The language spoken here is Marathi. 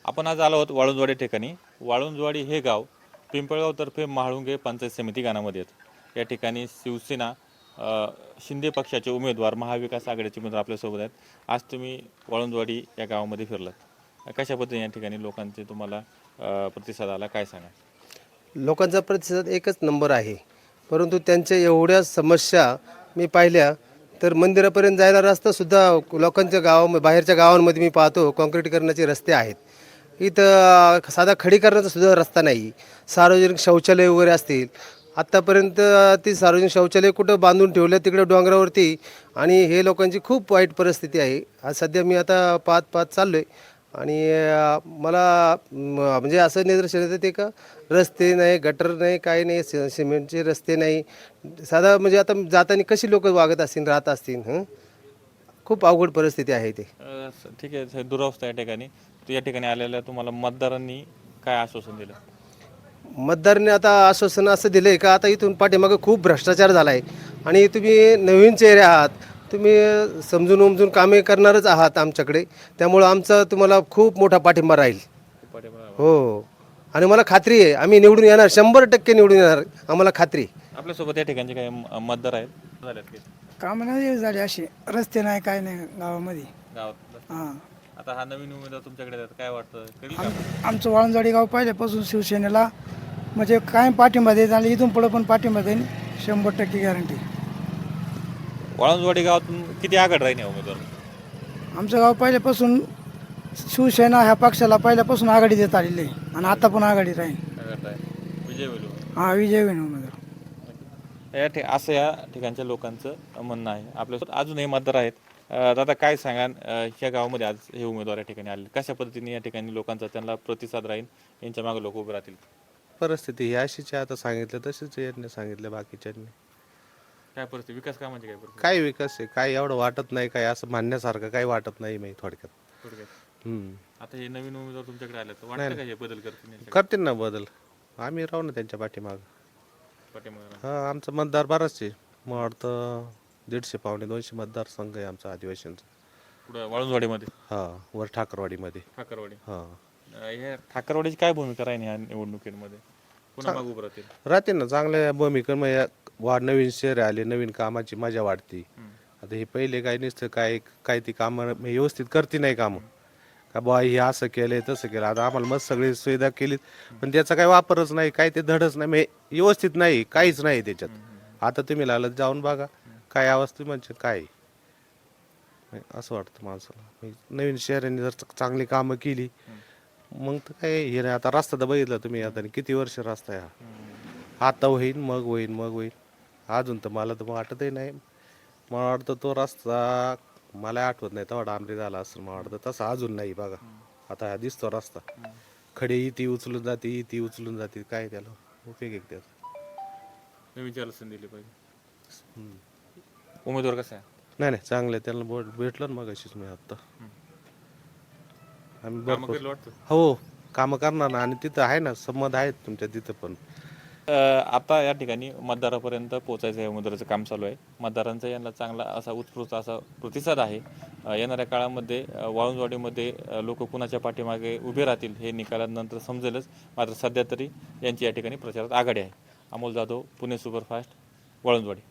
आपण आज आलो आहोत वाळुंजवाडी ठिकाणी. वाळुंजवाडी हे गाव पिंपळगाव तर्फे म्हाळुंगे पंचायत समिती गावामध्ये येतं. या ठिकाणी शिवसेना शिंदे पक्षाचे उमेदवार महाविकास आघाडीचे उमेदवार आपल्यासोबत आहेत. आज तुम्ही वाळुंजवाडी या गावामध्ये फिरलात, कशा पद्धतीने या ठिकाणी लोकांचे तुम्हाला प्रतिसाद आला, काय सांगा? लोकांचा प्रतिसाद एकच नंबर आहे, परंतु त्यांच्या एवढ्या समस्या मी पाहिल्या तर मंदिरापर्यंत जायला रस्तासुद्धा लोकांच्या गावामध्ये बाहेरच्या गावांमध्ये मी पाहतो काँक्रीटीकरणाचे रस्ते आहेत. इथं साधा खडीकरणाचा सुद्धा रस्ता नाही. सार्वजनिक शौचालय वगैरे असतील, आत्तापर्यंत ती सार्वजनिक शौचालय कुठं बांधून ठेवलं तिकडे डोंगरावरती, आणि हे लोकांची खूप वाईट परिस्थिती आहे. आज सध्या मी आता पाहत चाललो आहे आणि मला म्हणजे असं निदर्शन येतं ते का रस्ते नाही, गटर नाही, काही नाही, सिमेंटचे रस्ते नाही. साधा म्हणजे आता जाताना कशी लोक वागत असतील, राहत असतील. खूप अवघड परिस्थिती आहे ते. ठीक आहे, दुरावस्था या ठिकाणी. या ठिकाणी आलेल्या तुम्हाला मतदारांनी काय आश्वासन दिलं? मतदारांनी आता आश्वासन असं दिलं आहे का आता इथून पाठीमागं खूप भ्रष्टाचार झाला आहे आणि तुम्ही नवीन चेहरे आहात, तुम्ही समजून उमजून कामे करणारच आहात आमच्याकडे, त्यामुळं आमचा तुम्हाला खूप मोठा पाठिंबा राहील. हो, आणि मला खात्री आहे आम्ही निवडून येणार, 100% निवडून येणार, आम्हाला खात्री आहे. आपल्यासोबत या ठिकाणचे काही मतदार आहेत झाल्यात की कामं नाही झाले, असे रस्ते नाही, काय नाही गावामध्ये. गावात? हां, आता हा नवीन उमेदवार तुमच्याकडे आहेत, काय वाटतं करेल का? आमचं वाळुंजवाडी गाव पहिल्यापासून शिवसेनेला म्हणजे कायम पाठिंबा देत आणि इथून पुढं पण पाठिंबा देईन, 100% गॅरंटी. वाळुंजवाडी गावातून किती आघाड राहील या उमेदवार? आमचं गाव पहिल्यापासून शिवसेना ह्या पक्षाला पहिल्यापासून आघाडी देत आलेली आहे आणि आता पण आघाडी राहील. विजय होईल. हां, विजय होईल उमेदवार. असं या ठिकाणच्या लोकांचं म्हणणं आहे. आपल्यासोबत अजूनही मतदार आहेत. दादा, काय सांगा, ह्या गावामध्ये आज हे उमेदवार या ठिकाणी आले, कशा पद्धतीने या ठिकाणी लोकांचा त्यांना प्रतिसाद राहील, यांच्या मागे लोक उभे राहतील? परिस्थिती ही अशीच आहे, आता सांगितलं तसेच यांनी सांगितलं बाकीच्यांनी. काय परिस्थिती, विकास कामांची काय परिस्थिती? काय विकास आहे, काय एवढं वाटत नाही, काय असं मानण्यासारखं काही वाटत नाही मी थोडक्यात. आता हे नवीन उमेदवार तुमच्याकडे आले तर वाटतं का हे बदल करतील? करतील ना बदल, आम्ही राहू ना त्यांच्या पाठीमाग. हा, आमचं मतदार बराच आहे, मला वाटतं 150-200 मतदारसंघ आहे आमचा आदिवासींचा. पुढं वाळुंजवाडीमध्ये? हा, वर ठाकरवाडीमध्ये. ठाकरवाडी. हा, ह्या ठाकरवाडीची काय भूमिका राहील ह्या निवडणुकीमध्ये? पुन्हा मागे उभं राहतील? राहतील ना चांगल्या भूमिका. नवीन शहर आले, नवीन कामाची मजा वाटते. आता हे पहिले काय नसतं, काय ती कामं व्यवस्थित करते नाही कामं, का बा हे असं केलंय तसं केलं. आता आम्हाला मस्त सगळी सुविधा केलीत, पण त्याचा काही वापरच नाही, काय ते धडच नाही, व्यवस्थित नाही, काहीच नाही त्याच्यात. आता तुम्ही लालच जाऊन बघा काय अवस्था, म्हणजे काय असं वाटतं माणसाला. नवीन शहरांनी जर चांगली कामं केली मग तर काय हे नाही. आता रस्ता तर बघितला तुम्ही, आता किती वर्ष रस्ता आहे हा. आता होईल, मग होईल, मग होईल. अजून तर मला तर वाटतही नाही. मला वाटतं तो रस्ता, मला आठवत नाही तेवढा डांबरी झाला असेल, मला वाटतं तसं अजून नाही. बघा आता हा दिसतो रस्ता, खडे इथे उचलून जाते, इथे उचलून जाते, काय त्याला उपयोग आहे त्याचा? विचार दिली पाहिजे. उमेदवार कसा आहे? नाही चांगलं आहे, त्यांना बोट भेटलं ना मग अशीच मी आत्ता. आम्ही भरपूर हो कामं करणार ना, आणि तिथं आहे ना संमत आहेत तुमच्या तिथं पण. आता या ठिकाणी मतदारापर्यंत पोहोचायचं हे उमेदवाराचं काम चालू आहे. मतदारांचा यांना चांगला असा उत्स्फूर्त असा प्रतिसाद आहे. येणाऱ्या काळामध्ये वाळुंजवाडीमध्ये लोक कुणाच्या पाठीमागे उभे राहतील हे निकालानंतर समजेलच. मात्र सध्या तरी यांची या ठिकाणी प्रचारात आघाडी आहे. अमोल जाधव, पुणे सुपरफास्ट, वाळुंजवाडी.